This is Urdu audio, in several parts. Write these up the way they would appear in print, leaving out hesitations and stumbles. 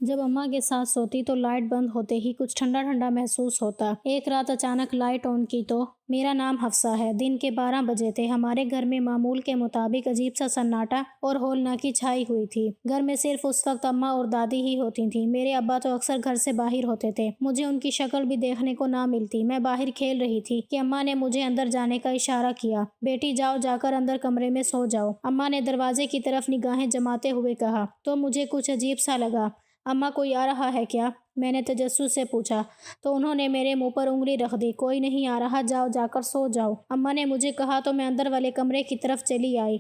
جب اماں کے ساتھ سوتی تو لائٹ بند ہوتے ہی کچھ ٹھنڈا ٹھنڈا محسوس ہوتا۔ ایک رات اچانک لائٹ آن کی تو میرا نام حفصہ ہے۔ دن کے 12 بجے تھے۔ ہمارے گھر میں معمول کے مطابق عجیب سا سناٹا اور ہولناکی چھائی ہوئی تھی۔ گھر میں صرف اس وقت اماں اور دادی ہی ہوتی تھیں۔ میرے ابا تو اکثر گھر سے باہر ہوتے تھے۔ مجھے ان کی شکل بھی دیکھنے کو نہ ملتی۔ میں باہر کھیل رہی تھی کہ اماں نے مجھے اندر جانے کا اشارہ کیا۔ بیٹی جاؤ، جا کر اندر کمرے میں سو جاؤ، اماں نے دروازے کی طرف نگاہیں جماتے ہوئے کہا۔ تو مجھے کچھ عجیب سا لگا۔ اماں کوئی آ رہا ہے کیا؟ میں نے تجسس سے پوچھا تو انہوں نے میرے منہ پر انگلی رکھ دی۔ کوئی نہیں آ رہا، جاؤ، جا کر سو جاؤ، اماں نے مجھے کہا تو میں اندر والے کمرے کی طرف چلی آئی۔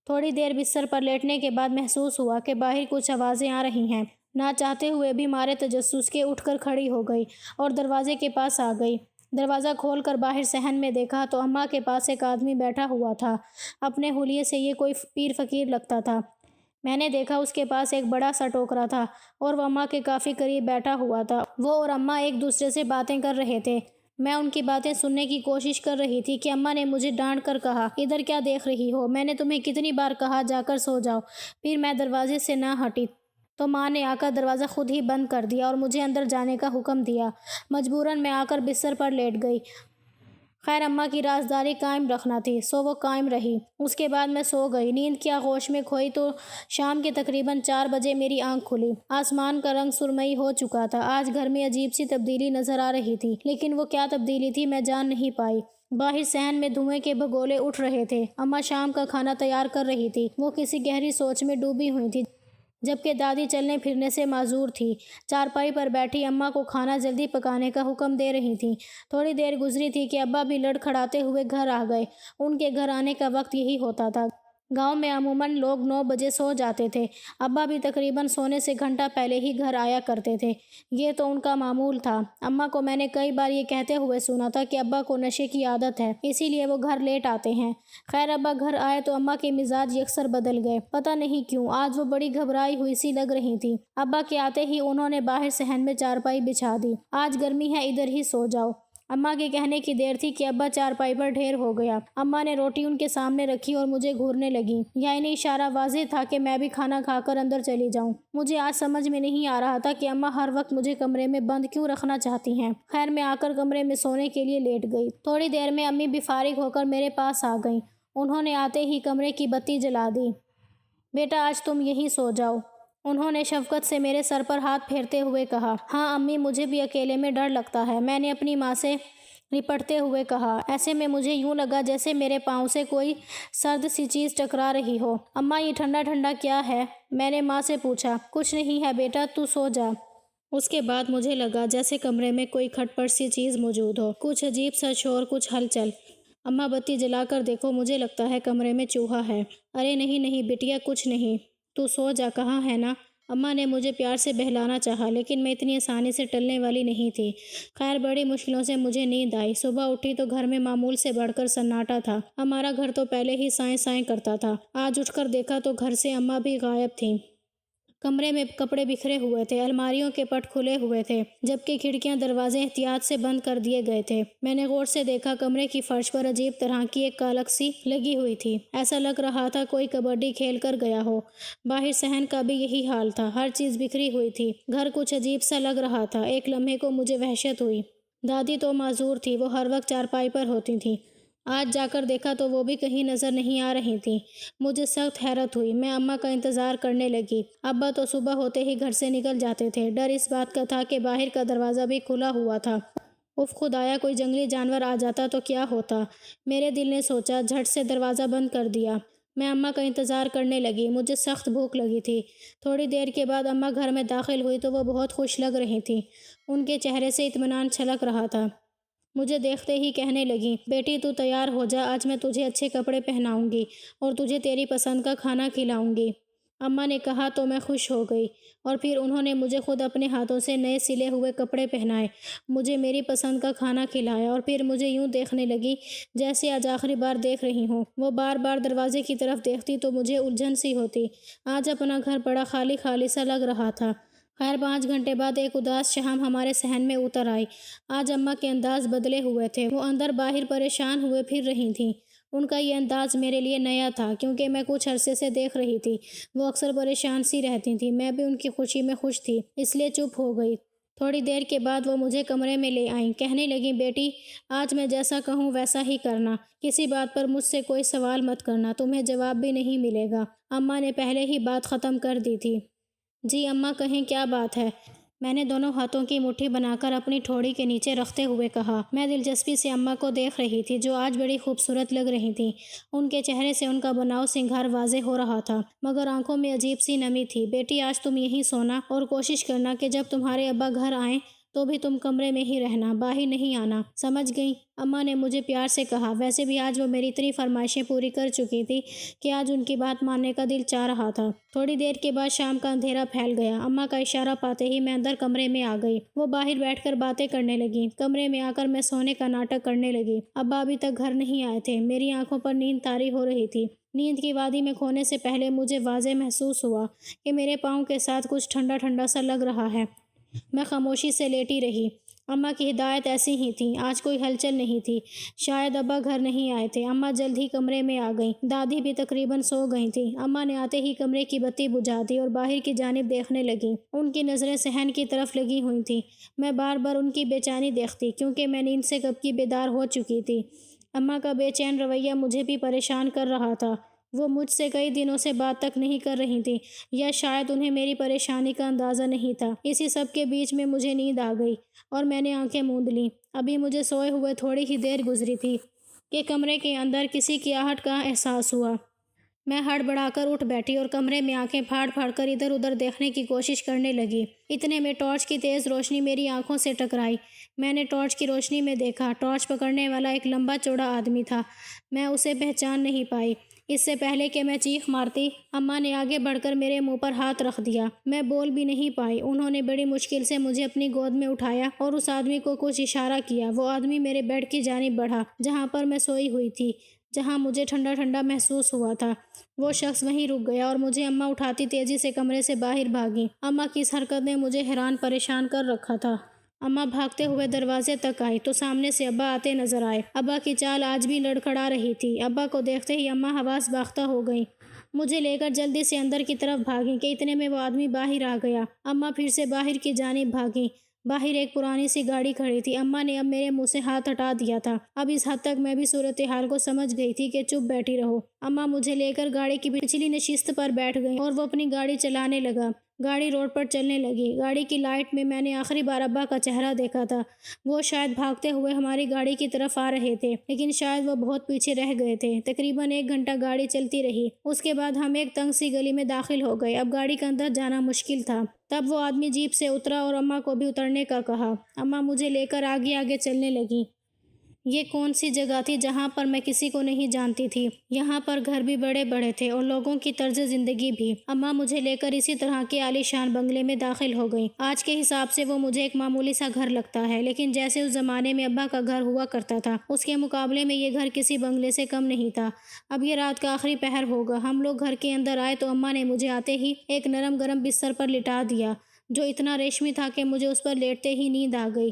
تھوڑی دیر بستر پر لیٹنے کے بعد محسوس ہوا کہ باہر کچھ آوازیں آ رہی ہیں۔ نہ چاہتے ہوئے بھی مارے تجسس کے اٹھ کر کھڑی ہو گئی اور دروازے کے پاس آ گئی۔ دروازہ کھول کر باہر صحن میں دیکھا تو اماں کے پاس ایک آدمی بیٹھا ہوا تھا۔ اپنے حلیے سے یہ کوئی پیر فقیر لگتا تھا۔ میں نے دیکھا اس کے پاس ایک بڑا سا ٹوکرا تھا اور وہ اماں کے کافی قریب بیٹھا ہوا تھا۔ وہ اور اماں ایک دوسرے سے باتیں کر رہے تھے۔ میں ان کی باتیں سننے کی کوشش کر رہی تھی کہ اماں نے مجھے ڈانٹ کر کہا، ادھر کیا دیکھ رہی ہو؟ میں نے تمہیں کتنی بار کہا جا کر سو جاؤ۔ پھر میں دروازے سے نہ ہٹی تو ماں نے آ کر دروازہ خود ہی بند کر دیا اور مجھے اندر جانے کا حکم دیا۔ مجبوراً میں آ کر بستر پر لیٹ گئی۔ خیر اماں کی رازداری قائم رکھنا تھی سو وہ قائم رہی۔ اس کے بعد میں سو گئی۔ نیند کی آغوش میں کھوئی تو شام کے تقریباً 4 بجے میری آنکھ کھلی۔ آسمان کا رنگ سرمئی ہو چکا تھا۔ آج گھر میں عجیب سی تبدیلی نظر آ رہی تھی، لیکن وہ کیا تبدیلی تھی میں جان نہیں پائی۔ باہر صحن میں دھوئیں کے بگولے اٹھ رہے تھے۔ اماں شام کا کھانا تیار کر رہی تھی۔ وہ کسی گہری سوچ میں ڈوبی ہوئی تھی، جبکہ دادی چلنے پھرنے سے معذور تھی۔ چارپائی پر بیٹھی اماں کو کھانا جلدی پکانے کا حکم دے رہی تھیں۔ تھوڑی دیر گزری تھی کہ ابا بھی لڑکھڑاتے ہوئے گھر آ گئے۔ ان کے گھر آنے کا وقت یہی ہوتا تھا۔ گاؤں میں عموماً لوگ 9 بجے سو جاتے تھے۔ ابا بھی تقریباً سونے سے گھنٹہ پہلے ہی گھر آیا کرتے تھے۔ یہ تو ان کا معمول تھا۔ اماں کو میں نے کئی بار یہ کہتے ہوئے سنا تھا کہ ابا کو نشے کی عادت ہے، اسی لیے وہ گھر لیٹ آتے ہیں۔ خیر ابا گھر آئے تو اماں کے مزاج یکسر بدل گئے۔ پتہ نہیں کیوں آج وہ بڑی گھبرائی ہوئی سی لگ رہی تھی۔ ابا کے آتے ہی انہوں نے باہر صحن میں چارپائی بچھا دی۔ آج گرمی ہے، ادھر ہی سو جاؤ۔ اماں کے کہنے کی دیر تھی کہ ابا چارپائی پر ڈھیر ہو گیا۔ اماں نے روٹی ان کے سامنے رکھی اور مجھے گھورنے لگی۔ یعنی اشارہ واضح تھا کہ میں بھی کھانا کھا کر اندر چلی جاؤں۔ مجھے آج سمجھ میں نہیں آ رہا تھا کہ اماں ہر وقت مجھے کمرے میں بند کیوں رکھنا چاہتی ہیں۔ خیر میں آ کر کمرے میں سونے کے لیے لیٹ گئی۔ تھوڑی دیر میں امی بھی فارغ ہو کر میرے پاس آ گئیں۔ انہوں نے آتے ہی کمرے کی بتی جلا دی۔ بیٹا آج تم یہیں سو جاؤ، انہوں نے شفقت سے میرے سر پر ہاتھ پھیرتے ہوئے کہا۔ ہاں امی، مجھے بھی اکیلے میں ڈر لگتا ہے، میں نے اپنی ماں سے لپٹتے ہوئے کہا۔ ایسے میں مجھے یوں لگا جیسے میرے پاؤں سے کوئی سرد سی چیز ٹکرا رہی ہو۔ اماں یہ ٹھنڈا ٹھنڈا کیا ہے؟ میں نے ماں سے پوچھا۔ کچھ نہیں ہے بیٹا، تو سو جا۔ اس کے بعد مجھے لگا جیسے کمرے میں کوئی کھٹ پٹ سی چیز موجود ہو، کچھ عجیب سا شور، کچھ ہلچل۔ اماں بتی جلا کر دیکھو، مجھے لگتا ہے کمرے میں چوہا ہے۔ ارے نہیں نہیں بٹیا، کچھ نہیں، تو سو جا، کہا ہے نا۔ اماں نے مجھے پیار سے بہلانا چاہا، لیکن میں اتنی آسانی سے ٹلنے والی نہیں تھی۔ خیر بڑی مشکلوں سے مجھے نیند آئی۔ صبح اٹھی تو گھر میں معمول سے بڑھ کر سناٹا تھا۔ ہمارا گھر تو پہلے ہی سائیں سائیں کرتا تھا۔ آج اٹھ کر دیکھا تو گھر سے اماں بھی غائب تھیں۔ کمرے میں کپڑے بکھرے ہوئے تھے، الماریوں کے پٹ کھلے ہوئے تھے، جبکہ کھڑکیاں دروازے احتیاط سے بند کر دیے گئے تھے۔ میں نے غور سے دیکھا، کمرے کی فرش پر عجیب طرح کی ایک کالک سی لگی ہوئی تھی۔ ایسا لگ رہا تھا کوئی کبڈی کھیل کر گیا ہو۔ باہر صحن کا بھی یہی حال تھا، ہر چیز بکھری ہوئی تھی۔ گھر کچھ عجیب سا لگ رہا تھا۔ ایک لمحے کو مجھے وحشت ہوئی۔ دادی تو معذور تھی، وہ ہر وقت چارپائی پر ہوتی تھیں۔ آج جا کر دیکھا تو وہ بھی کہیں نظر نہیں آ رہی تھیں۔ مجھے سخت حیرت ہوئی۔ میں اماں کا انتظار کرنے لگی۔ ابا تو صبح ہوتے ہی گھر سے نکل جاتے تھے۔ ڈر اس بات کا تھا کہ باہر کا دروازہ بھی کھلا ہوا تھا۔ اف خدایا، کوئی جنگلی جانور آ جاتا تو کیا ہوتا؟ میرے دل نے سوچا۔ جھٹ سے دروازہ بند کر دیا۔ میں اماں کا انتظار کرنے لگی۔ مجھے سخت بھوک لگی تھی۔ تھوڑی دیر کے بعد اماں گھر میں داخل ہوئی تو وہ بہت خوش لگ رہی تھیں۔ ان کے چہرے سے اطمینان چھلک رہا تھا۔ مجھے دیکھتے ہی کہنے لگیں، بیٹی تو تیار ہو جا، آج میں تجھے اچھے کپڑے پہناؤں گی اور تجھے تیری پسند کا کھانا کھلاؤں گی۔ اماں نے کہا تو میں خوش ہو گئی، اور پھر انہوں نے مجھے خود اپنے ہاتھوں سے نئے سلے ہوئے کپڑے پہنائے، مجھے میری پسند کا کھانا کھلایا، اور پھر مجھے یوں دیکھنے لگی جیسے آج آخری بار دیکھ رہی ہوں۔ وہ بار بار دروازے کی طرف دیکھتی تو مجھے الجھن سی ہوتی۔ آج اپنا گھر بڑا خالی خالی سا لگ رہا تھا۔ خیر 5 گھنٹے بعد ایک اداس شام ہمارے صحن میں اتر آئی۔ آج اماں کے انداز بدلے ہوئے تھے۔ وہ اندر باہر پریشان ہوئے پھر رہی تھیں۔ ان کا یہ انداز میرے لیے نیا تھا کیونکہ میں کچھ عرصے سے دیکھ رہی تھی وہ اکثر پریشان سی رہتی تھیں۔ میں بھی ان کی خوشی میں خوش تھی، اس لیے چپ ہو گئی۔ تھوڑی دیر کے بعد وہ مجھے کمرے میں لے آئیں، کہنے لگیں بیٹی آج میں جیسا کہوں ویسا ہی کرنا، کسی بات پر مجھ سے کوئی سوال مت کرنا، تمہیں جواب بھی نہیں ملے گا۔ اماں نے پہلے ہی بات ختم کر دی تھی۔ جی اماں کہیں کیا بات ہے؟ میں نے دونوں ہاتھوں کی مٹھی بنا کر اپنی ٹھوڑی کے نیچے رکھتے ہوئے کہا۔ میں دلچسپی سے اماں کو دیکھ رہی تھی جو آج بڑی خوبصورت لگ رہی تھیں۔ ان کے چہرے سے ان کا بناؤ سنگھار واضح ہو رہا تھا مگر آنکھوں میں عجیب سی نمی تھی۔ بیٹی آج تم یہیں سونا اور کوشش کرنا کہ جب تمہارے ابا گھر آئیں تو بھی تم کمرے میں ہی رہنا، باہر نہیں آنا، سمجھ گئیں؟ اماں نے مجھے پیار سے کہا۔ ویسے بھی آج وہ میری اتنی فرمائشیں پوری کر چکی تھی کہ آج ان کی بات ماننے کا دل چاہ رہا تھا۔ تھوڑی دیر کے بعد شام کا اندھیرا پھیل گیا۔ اماں کا اشارہ پاتے ہی میں اندر کمرے میں آ گئی۔ وہ باہر بیٹھ کر باتیں کرنے لگیں۔ کمرے میں آ کر میں سونے کا ناٹک کرنے لگی۔ ابا ابھی تک گھر نہیں آئے تھے۔ میری آنکھوں پر نیند طاری ہو رہی تھی۔ نیند کی وادی میں کھونے سے پہلے مجھے واضح محسوس ہوا کہ میرے پاؤں کے ساتھ کچھ ٹھنڈا ٹھنڈا سا لگ رہا ہے۔ میں خاموشی سے لیٹی رہی۔ اماں کی ہدایت ایسی ہی تھی، آج کوئی ہلچل نہیں تھی، شاید ابا گھر نہیں آئے تھے۔ اماں جلد ہی کمرے میں آ گئیں۔ دادی بھی تقریباً سو گئی تھیں۔ اماں نے آتے ہی کمرے کی بتی بجھا دی اور باہر کی جانب دیکھنے لگیں۔ ان کی نظریں صحن کی طرف لگی ہوئی تھیں۔ میں بار بار ان کی بے چینی دیکھتی کیونکہ میں نیند سے کب کی بیدار ہو چکی تھی۔ اماں کا بے چین رویہ مجھے بھی پریشان کر رہا تھا۔ وہ مجھ سے کئی دنوں سے بات تک نہیں کر رہی تھیں یا شاید انہیں میری پریشانی کا اندازہ نہیں تھا۔ اسی سب کے بیچ میں مجھے نیند آ گئی اور میں نے آنکھیں موند لیں۔ ابھی مجھے سوئے ہوئے تھوڑی ہی دیر گزری تھی کہ کمرے کے اندر کسی کی آہٹ کا احساس ہوا۔ میں ہڑبڑا کر اٹھ بیٹھی اور کمرے میں آنکھیں پھاڑ پھاڑ کر ادھر ادھر دیکھنے کی کوشش کرنے لگی۔ اتنے میں ٹارچ کی تیز روشنی میری آنکھوں سے ٹکرائی۔ میں نے ٹارچ کی روشنی میں دیکھا، ٹارچ پکڑنے والا ایک لمبا چوڑا آدمی تھا۔ میں اسے پہچان نہیں پائی۔ اس سے پہلے کہ میں چیخ مارتی، اماں نے آگے بڑھ کر میرے منہ پر ہاتھ رکھ دیا۔ میں بول بھی نہیں پائی۔ انہوں نے بڑی مشکل سے مجھے اپنی گود میں اٹھایا اور اس آدمی کو کچھ اشارہ کیا۔ وہ آدمی میرے بیڈ کی جانب بڑھا جہاں پر میں سوئی ہوئی تھی، جہاں مجھے ٹھنڈا ٹھنڈا محسوس ہوا تھا۔ وہ شخص وہیں رک گیا اور مجھے اماں اٹھاتی تیزی سے کمرے سے باہر بھاگی۔ اماں کی اس حرکت نے مجھے حیران پریشان کر رکھا تھا۔ اماں بھاگتے ہوئے دروازے تک آئی تو سامنے سے ابا آتے نظر آئے۔ ابا کی چال آج بھی لڑکھڑا رہی تھی۔ ابا کو دیکھتے ہی اماں حواس باختہ ہو گئیں۔ مجھے لے کر جلدی سے اندر کی طرف بھاگیں کہ اتنے میں وہ آدمی باہر آ گیا۔ اماں پھر سے باہر کی جانب بھاگیں۔ باہر ایک پرانی سی گاڑی کھڑی تھی۔ اماں نے اب میرے منہ سے ہاتھ ہٹا دیا تھا۔ اب اس حد تک میں بھی صورتحال کو سمجھ گئی تھی کہ چپ بیٹھی رہو۔ اماں مجھے لے کر گاڑی کی پچھلی نشست پر بیٹھ گئیں اور وہ اپنی گاڑی چلانے لگا۔ گاڑی روڈ پر چلنے لگی۔ گاڑی کی لائٹ میں نے آخری بار ابا کا چہرہ دیکھا تھا۔ وہ شاید بھاگتے ہوئے ہماری گاڑی کی طرف آ رہے تھے لیکن شاید وہ بہت پیچھے رہ گئے تھے۔ تقریباً 1 گھنٹہ گاڑی چلتی رہی۔ اس کے بعد ہم ایک تنگ سی گلی میں داخل ہو گئے۔ اب گاڑی کے اندر جانا مشکل تھا۔ تب وہ آدمی جیپ سے اترا اور اماں کو بھی اترنے کا کہا۔ اماں مجھے لے کر آگے آگے چلنے لگیں۔ یہ کون سی جگہ تھی جہاں پر میں کسی کو نہیں جانتی تھی؟ یہاں پر گھر بھی بڑے بڑے تھے اور لوگوں کی طرز زندگی بھی۔ اماں مجھے لے کر اسی طرح کے عالی شان بنگلے میں داخل ہو گئیں۔ آج کے حساب سے وہ مجھے ایک معمولی سا گھر لگتا ہے لیکن جیسے اس زمانے میں ابا کا گھر ہوا کرتا تھا اس کے مقابلے میں یہ گھر کسی بنگلے سے کم نہیں تھا۔ اب یہ رات کا آخری پہر ہوگا۔ ہم لوگ گھر کے اندر آئے تو اماں نے مجھے آتے ہی ایک نرم گرم بستر پر لٹا دیا جو اتنا ریشمی تھا کہ مجھے اس پر لیٹتے ہی نیند آ گئی۔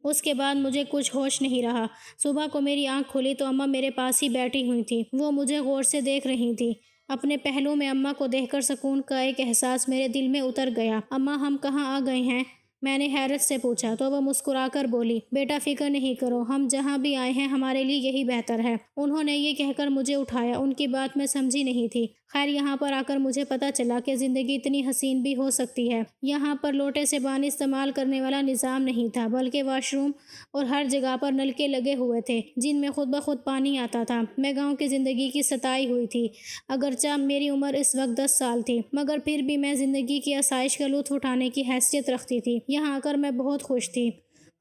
اس کے بعد مجھے کچھ ہوش نہیں رہا۔ صبح کو میری آنکھ کھلی تو اماں میرے پاس ہی بیٹھی ہوئی تھیں۔ وہ مجھے غور سے دیکھ رہی تھیں۔ اپنے پہلو میں اماں کو دیکھ کر سکون کا ایک احساس میرے دل میں اتر گیا۔ اماں ہم کہاں آ گئے ہیں؟ میں نے حیرت سے پوچھا تو وہ مسکرا کر بولی، بیٹا فکر نہیں کرو، ہم جہاں بھی آئے ہیں ہمارے لیے یہی بہتر ہے۔ انہوں نے یہ کہہ کر مجھے اٹھایا۔ ان کی بات میں سمجھی نہیں تھی۔ خیر یہاں پر آ کر مجھے پتا چلا کہ زندگی اتنی حسین بھی ہو سکتی ہے۔ یہاں پر لوٹے سے پانی استعمال کرنے والا نظام نہیں تھا بلکہ واش روم اور ہر جگہ پر نلکے لگے ہوئے تھے جن میں خود بخود پانی آتا تھا۔ میں گاؤں کی زندگی کی ستائی ہوئی تھی۔ اگرچہ میری عمر اس وقت 10 سال تھی مگر پھر بھی میں زندگی کی آسائش کا لطف اٹھانے کی حیثیت رکھتی تھی۔ یہاں آ کر میں بہت خوش تھی۔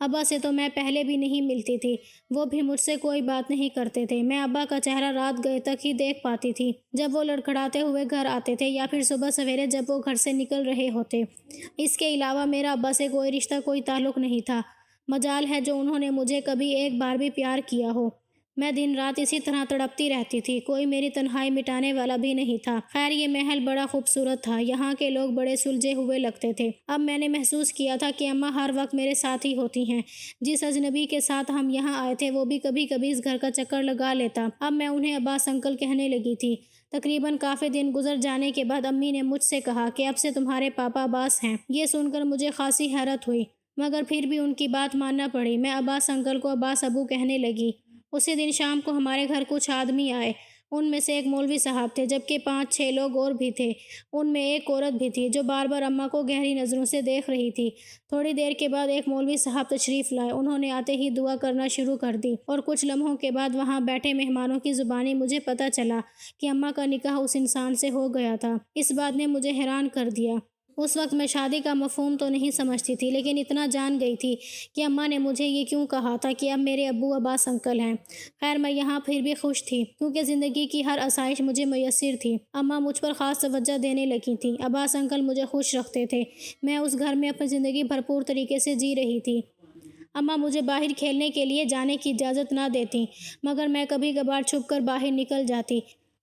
ابا سے تو میں پہلے بھی نہیں ملتی تھی، وہ بھی مجھ سے کوئی بات نہیں کرتے تھے۔ میں ابا کا چہرہ رات گئے تک ہی دیکھ پاتی تھی جب وہ لڑکھڑاتے ہوئے گھر آتے تھے یا پھر صبح سویرے جب وہ گھر سے نکل رہے ہوتے۔ اس کے علاوہ میرا ابا سے کوئی رشتہ کوئی تعلق نہیں تھا۔ مجال ہے جو انہوں نے مجھے کبھی ایک بار بھی پیار کیا ہو۔ میں دن رات اسی طرح تڑپتی رہتی تھی، کوئی میری تنہائی مٹانے والا بھی نہیں تھا۔ خیر یہ محل بڑا خوبصورت تھا، یہاں کے لوگ بڑے سلجھے ہوئے لگتے تھے۔ اب میں نے محسوس کیا تھا کہ اماں ہر وقت میرے ساتھ ہی ہوتی ہیں۔ جس اجنبی کے ساتھ ہم یہاں آئے تھے وہ بھی کبھی کبھی اس گھر کا چکر لگا لیتا۔ اب میں انہیں عباس انکل کہنے لگی تھی۔ تقریباً کافی دن گزر جانے کے بعد امی نے مجھ سے کہا کہ اب سے تمہارے پاپا عباس ہیں۔ یہ سن کر مجھے خاصی حیرت ہوئی، مگر پھر بھی ان کی بات ماننا پڑی۔ میں عباس انکل کو عباس ابو کہنے لگی۔ اسی دن شام کو ہمارے گھر کچھ آدمی آئے۔ ان میں سے ایک مولوی صاحب تھے، جبکہ 5-6 لوگ اور بھی تھے۔ ان میں ایک عورت بھی تھی جو بار بار اماں کو گہری نظروں سے دیکھ رہی تھی۔ تھوڑی دیر کے بعد ایک مولوی صاحب تشریف لائے۔ انہوں نے آتے ہی دعا کرنا شروع کر دی، اور کچھ لمحوں کے بعد وہاں بیٹھے مہمانوں کی زبانی مجھے پتہ چلا کہ اماں کا نکاح اس انسان سے ہو گیا تھا۔ اس بات نے مجھے حیران کر دیا۔ اس وقت میں شادی کا مفہوم تو نہیں سمجھتی تھی، لیکن اتنا جان گئی تھی کہ اماں نے مجھے یہ کیوں کہا تھا کہ اب میرے ابو عباس انکل ہیں۔ خیر میں یہاں پھر بھی خوش تھی، کیونکہ زندگی کی ہر آسائش مجھے میسر تھی۔ اماں مجھ پر خاص توجہ دینے لگی تھیں۔ عباس انکل مجھے خوش رکھتے تھے۔ میں اس گھر میں اپنی زندگی بھرپور طریقے سے جی رہی تھی۔ اماں مجھے باہر کھیلنے کے لیے جانے کی اجازت نہ دیتی، مگر میں کبھی کبھار چھپ کر باہر نکل جاتی۔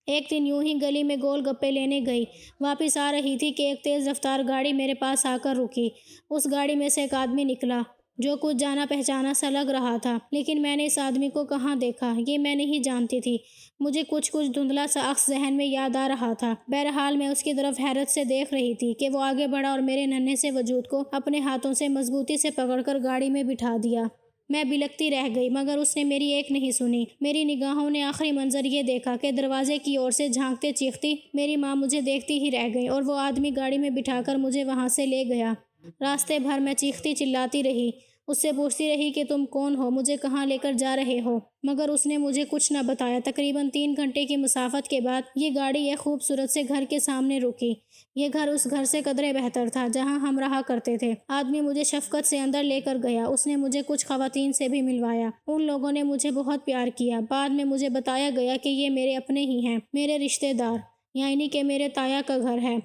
ایک دن یوں ہی گلی میں گول گپے لینے گئی۔ واپس آ رہی تھی کہ ایک تیز رفتار گاڑی میرے پاس آ کر رکی۔ اس گاڑی میں سے ایک آدمی نکلا جو کچھ جانا پہچانا سا لگ رہا تھا، لیکن میں نے اس آدمی کو کہاں دیکھا یہ میں نہیں جانتی تھی۔ مجھے کچھ دھندلا سا عکس ذہن میں یاد آ رہا تھا۔ بہرحال میں اس کی طرف حیرت سے دیکھ رہی تھی کہ وہ آگے بڑھا اور میرے ننھے سے وجود کو اپنے ہاتھوں سے مضبوطی سے پکڑ کر گاڑی میں بٹھا دیا۔ میں بلکتی رہ گئی، مگر اس نے میری ایک نہیں سنی۔ میری نگاہوں نے آخری منظر یہ دیکھا کہ دروازے کی اور سے جھانکتے چیختی میری ماں مجھے دیکھتی ہی رہ گئی، اور وہ آدمی گاڑی میں بٹھا کر مجھے وہاں سے لے گیا۔ راستے بھر میں چیختی چلاتی رہی، اس سے پوچھتی رہی کہ تم کون ہو، مجھے کہاں لے کر جا رہے ہو، مگر اس نے مجھے کچھ نہ بتایا۔ تقریباً 3 گھنٹے کی مسافت کے بعد یہ گاڑی ایک خوبصورت سے گھر کے سامنے رکی۔ یہ گھر اس گھر سے قدرے بہتر تھا جہاں ہم رہا کرتے تھے۔ آدمی مجھے شفقت سے اندر لے کر گیا۔ اس نے مجھے کچھ خواتین سے بھی ملوایا۔ ان لوگوں نے مجھے بہت پیار کیا۔ بعد میں مجھے بتایا گیا کہ یہ میرے اپنے ہی ہیں، میرے رشتے دار، یعنی کہ میرے تایا کا گھر ہے۔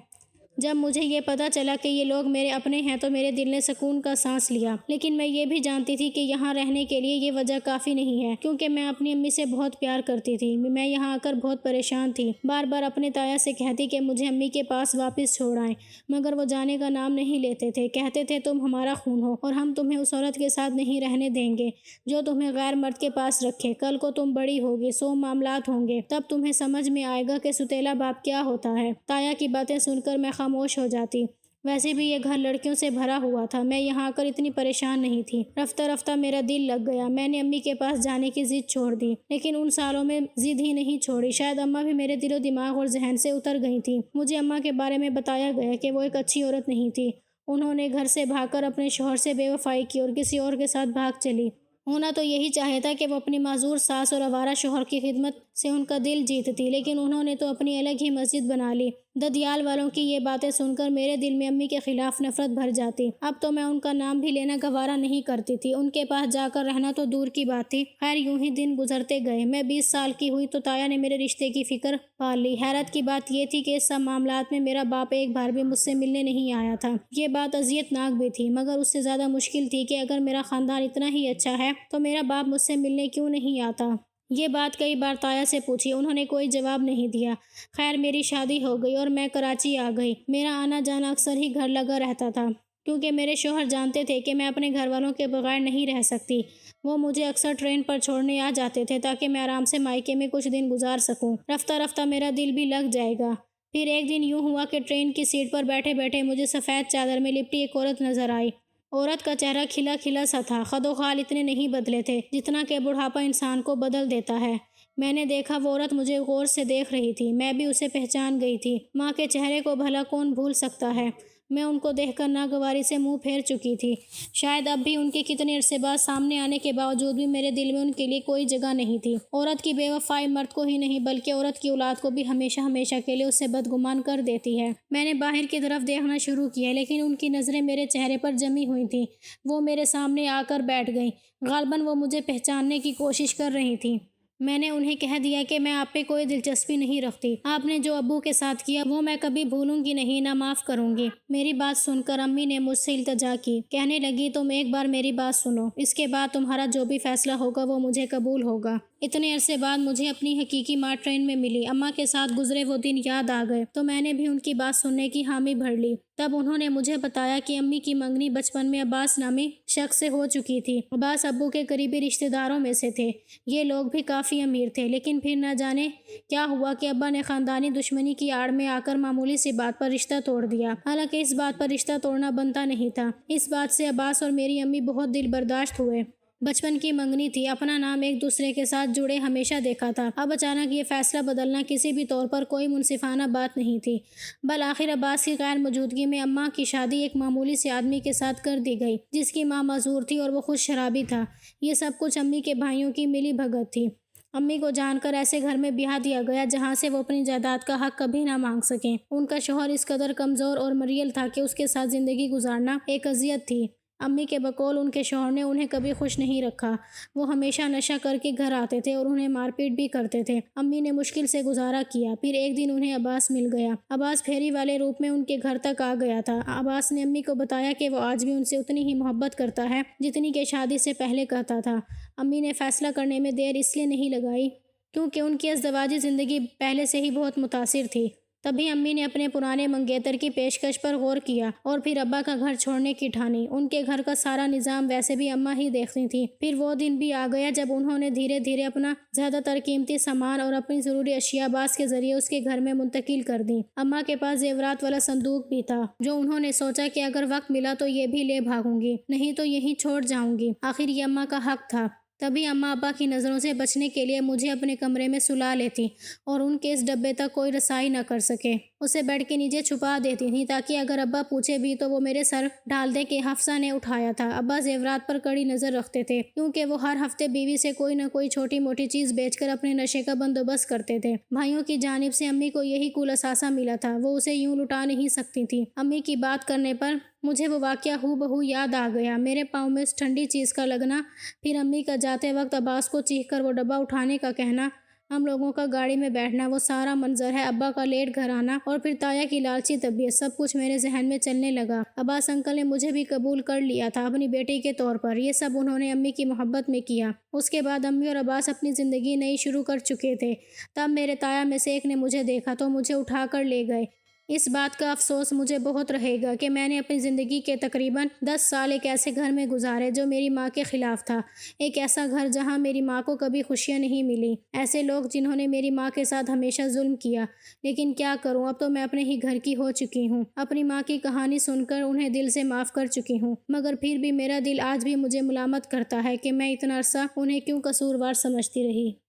جب مجھے یہ پتہ چلا کہ یہ لوگ میرے اپنے ہیں تو میرے دل نے سکون کا سانس لیا، لیکن میں یہ بھی جانتی تھی کہ یہاں رہنے کے لیے یہ وجہ کافی نہیں ہے، کیونکہ میں اپنی امی سے بہت پیار کرتی تھی۔ میں یہاں آ کر بہت پریشان تھی، بار بار اپنے تایا سے کہتی کہ مجھے امی کے پاس واپس چھوڑ آئیں، مگر وہ جانے کا نام نہیں لیتے تھے۔ کہتے تھے تم ہمارا خون ہو اور ہم تمہیں اس عورت کے ساتھ نہیں رہنے دیں گے جو تمہیں غیر مرد کے پاس رکھے۔ کل کو تم بڑی ہوگی، 100 معاملات ہوں گے، تب تمہیں سمجھ میں آئے گا کہ ستیلا باپ کیا ہوتا ہے۔ تایا کی باتیں سن کر میں خاموش ہو جاتی۔ ویسے بھی یہ گھر لڑکیوں سے بھرا ہوا تھا، میں یہاں آ کر اتنی پریشان نہیں تھی۔ رفتہ رفتہ میرا دل لگ گیا۔ میں نے امی کے پاس جانے کی ضد چھوڑ دی، لیکن ان سالوں میں ضد ہی نہیں چھوڑی۔ شاید اماں بھی میرے دل و دماغ اور ذہن سے اتر گئی تھیں۔ مجھے اماں کے بارے میں بتایا گیا کہ وہ ایک اچھی عورت نہیں تھی۔ انہوں نے گھر سے بھاگ کر اپنے شوہر سے بے وفائی کی اور کسی اور کے ساتھ بھاگ چلی۔ ہونا تو یہی چاہیے تھا کہ وہ اپنی معذور ساس اور آوارہ شوہر کی خدمت سے ان کا دل جیتتی، لیکن انہوں نے تو اپنی الگ ہی مسجد بنا لی۔ ددیال والوں کی یہ باتیں سن کر میرے دل میں امی کے خلاف نفرت بھر جاتی۔ اب تو میں ان کا نام بھی لینا گوارا نہیں کرتی تھی۔ ان کے پاس جا کر رہنا تو دور کی بات تھی۔ خیر یوں ہی دن گزرتے گئے۔ میں 20 سال کی ہوئی تو تایا نے میرے رشتے کی فکر پال لی۔ حیرت کی بات یہ تھی کہ اس سب معاملات میں میرا باپ ایک بار بھی مجھ سے ملنے نہیں آیا تھا۔ یہ بات اذیت ناک بھی تھی، مگر اس سے زیادہ مشکل تھی کہ اگر میرا خاندان اتنا ہی اچھا ہے تو میرا باپ مجھ سے ملنے کیوں نہیں آتا۔ یہ بات کئی بار تایا سے پوچھی، انہوں نے کوئی جواب نہیں دیا۔ خیر میری شادی ہو گئی اور میں کراچی آ گئی۔ میرا آنا جانا اکثر ہی گھر لگا رہتا تھا، کیونکہ میرے شوہر جانتے تھے کہ میں اپنے گھر والوں کے بغیر نہیں رہ سکتی۔ وہ مجھے اکثر ٹرین پر چھوڑنے آ جاتے تھے تاکہ میں آرام سے مائکے میں کچھ دن گزار سکوں۔ رفتہ رفتہ میرا دل بھی لگ جائے گا۔ پھر ایک دن یوں ہوا کہ ٹرین کی سیٹ پر بیٹھے بیٹھے مجھے سفید چادر میں لپٹی ایک عورت نظر آئی۔ عورت کا چہرہ کھلا کھلا سا تھا، خد و خال اتنے نہیں بدلے تھے جتنا کہ بڑھاپا انسان کو بدل دیتا ہے۔ میں نے دیکھا وہ عورت مجھے غور سے دیکھ رہی تھی۔ میں بھی اسے پہچان گئی تھی۔ ماں کے چہرے کو بھلا کون بھول سکتا ہے۔ میں ان کو دیکھ کر ناگواری سے منہ پھیر چکی تھی۔ شاید اب بھی ان کے کتنے عرصے بعد سامنے آنے کے باوجود بھی میرے دل میں ان کے لیے کوئی جگہ نہیں تھی۔ عورت کی بے وفائی مرد کو ہی نہیں بلکہ عورت کی اولاد کو بھی ہمیشہ ہمیشہ کے لیے اس سے بدگمان کر دیتی ہے۔ میں نے باہر کی طرف دیکھنا شروع کیا، لیکن ان کی نظریں میرے چہرے پر جمی ہوئی تھیں۔ وہ میرے سامنے آ کر بیٹھ گئیں۔ غالباً وہ مجھے پہچاننے کی کوشش کر رہی تھیں۔ میں نے انہیں کہہ دیا کہ میں آپ پہ کوئی دلچسپی نہیں رکھتی۔ آپ نے جو ابو کے ساتھ کیا وہ میں کبھی بھولوں گی نہیں، نہ معاف کروں گی۔ میری بات سن کر امی نے مجھ سے التجا کی، کہنے لگی تم ایک بار میری بات سنو، اس کے بعد تمہارا جو بھی فیصلہ ہوگا وہ مجھے قبول ہوگا۔ اتنے عرصے بعد مجھے اپنی حقیقی ماں ٹرین میں ملی۔ اماں کے ساتھ گزرے وہ دن یاد آ گئے تو میں نے بھی ان کی بات سننے کی حامی بھر لی۔ تب انہوں نے مجھے بتایا کہ امی کی منگنی بچپن میں عباس نامی شخص سے ہو چکی تھی۔ عباس ابو کے قریبی رشتہ داروں میں سے تھے۔ یہ لوگ بھی کافی امیر تھے، لیکن پھر نہ جانے کیا ہوا کہ ابا نے خاندانی دشمنی کی آڑ میں آ کر معمولی سی بات پر رشتہ توڑ دیا۔ حالانکہ اس بات پر رشتہ توڑنا بنتا نہیں تھا۔ اس بات سے عباس اور میری امی بہت دل برداشت ہوئے۔ بچپن کی منگنی تھی، اپنا نام ایک دوسرے کے ساتھ جڑے ہمیشہ دیکھا تھا۔ اب اچانک یہ فیصلہ بدلنا کسی بھی طور پر کوئی منصفانہ بات نہیں تھی۔ بالآخر عباس کی غیر موجودگی میں اماں کی شادی ایک معمولی سے آدمی کے ساتھ کر دی گئی، جس کی ماں معذور تھی اور وہ خود شرابی تھا۔ یہ سب کچھ امی کے بھائیوں کی ملی بھگت تھی۔ امی کو جان کر ایسے گھر میں بیاہ دیا گیا جہاں سے وہ اپنی جائیداد کا حق کبھی نہ مانگ سکیں۔ ان کا شوہر اس قدر کمزور اور مریل تھا کہ اس کے ساتھ زندگی گزارنا ایک اذیت تھی۔ امی کے بقول ان کے شوہر نے انہیں کبھی خوش نہیں رکھا۔ وہ ہمیشہ نشہ کر کے گھر آتے تھے اور انہیں مار پیٹ بھی کرتے تھے۔ امی نے مشکل سے گزارا کیا۔ پھر ایک دن انہیں عباس مل گیا۔ عباس پھیری والے روپ میں ان کے گھر تک آ گیا تھا۔ عباس نے امی کو بتایا کہ وہ آج بھی ان سے اتنی ہی محبت کرتا ہے جتنی کہ شادی سے پہلے کرتا تھا۔ امی نے فیصلہ کرنے میں دیر اس لیے نہیں لگائی کیونکہ ان کی ازدواجی زندگی پہلے سے ہی بہت متاثر تھی۔ تبھی امی نے اپنے پرانے منگیتر کی پیشکش پر غور کیا اور پھر ابا کا گھر چھوڑنے کی ٹھانی۔ ان کے گھر کا سارا نظام ویسے بھی اماں ہی دیکھتی تھیں۔ پھر وہ دن بھی آ گیا جب انہوں نے دھیرے دھیرے اپنا زیادہ تر قیمتی سامان اور اپنی ضروری اشیاء عباس کے ذریعے اس کے گھر میں منتقل کر دیں۔ اماں کے پاس زیورات والا صندوق بھی تھا جو انہوں نے سوچا کہ اگر وقت ملا تو یہ بھی لے بھاگوں گی، نہیں تو یہیں چھوڑ جاؤں گی۔ آخر یہ اماں کا حق تھا۔ تبھی اماں ابا کی نظروں سے بچنے کے لیے مجھے اپنے کمرے میں سلا لیتی اور ان کے اس ڈبے تک کوئی رسائی نہ کر سکے۔ اسے بیڈ کے نیچے چھپا دیتی تھیں تاکہ اگر ابا پوچھے بھی تو وہ میرے سر ڈال دے کہ حفصہ نے اٹھایا تھا۔ ابا زیورات پر کڑی نظر رکھتے تھے کیونکہ وہ ہر ہفتے بیوی سے کوئی نہ کوئی چھوٹی موٹی چیز بیچ کر اپنے نشے کا بندوبست کرتے تھے۔ بھائیوں کی جانب سے امی کو یہی کل اثاثہ ملا تھا، وہ اسے یوں لٹا نہیں سکتی تھیں۔ امی کی بات کرنے پر مجھے وہ واقعہ ہو بہو یاد آ گیا، میرے پاؤں میں اس ٹھنڈی چیز کا لگنا، پھر امی کا جاتے وقت عباس کو چیخ کر وہ ڈبہ اٹھانے کا کہنا، ہم لوگوں کا گاڑی میں بیٹھنا، وہ سارا منظر ہے، ابا کا لیٹ گھر آنا اور پھر تایا کی لالچی طبیعت، سب کچھ میرے ذہن میں چلنے لگا۔ عباس انکل نے مجھے بھی قبول کر لیا تھا اپنی بیٹی کے طور پر۔ یہ سب انہوں نے امی کی محبت میں کیا۔ اس کے بعد امی اور عباس اپنی زندگی نئی شروع کر چکے تھے۔ تب میرے تایا میں سے ایک نے مجھے دیکھا تو مجھے اٹھا کر لے گئے۔ اس بات کا افسوس مجھے بہت رہے گا کہ میں نے اپنی زندگی کے تقریباً 10 سال ایک ایسے گھر میں گزارے جو میری ماں کے خلاف تھا، ایک ایسا گھر جہاں میری ماں کو کبھی خوشیاں نہیں ملی، ایسے لوگ جنہوں نے میری ماں کے ساتھ ہمیشہ ظلم کیا۔ لیکن کیا کروں، اب تو میں اپنے ہی گھر کی ہو چکی ہوں۔ اپنی ماں کی کہانی سن کر انہیں دل سے معاف کر چکی ہوں، مگر پھر بھی میرا دل آج بھی مجھے ملامت کرتا ہے کہ میں اتنا عرصہ انہیں کیوں قصوروار سمجھتی رہی۔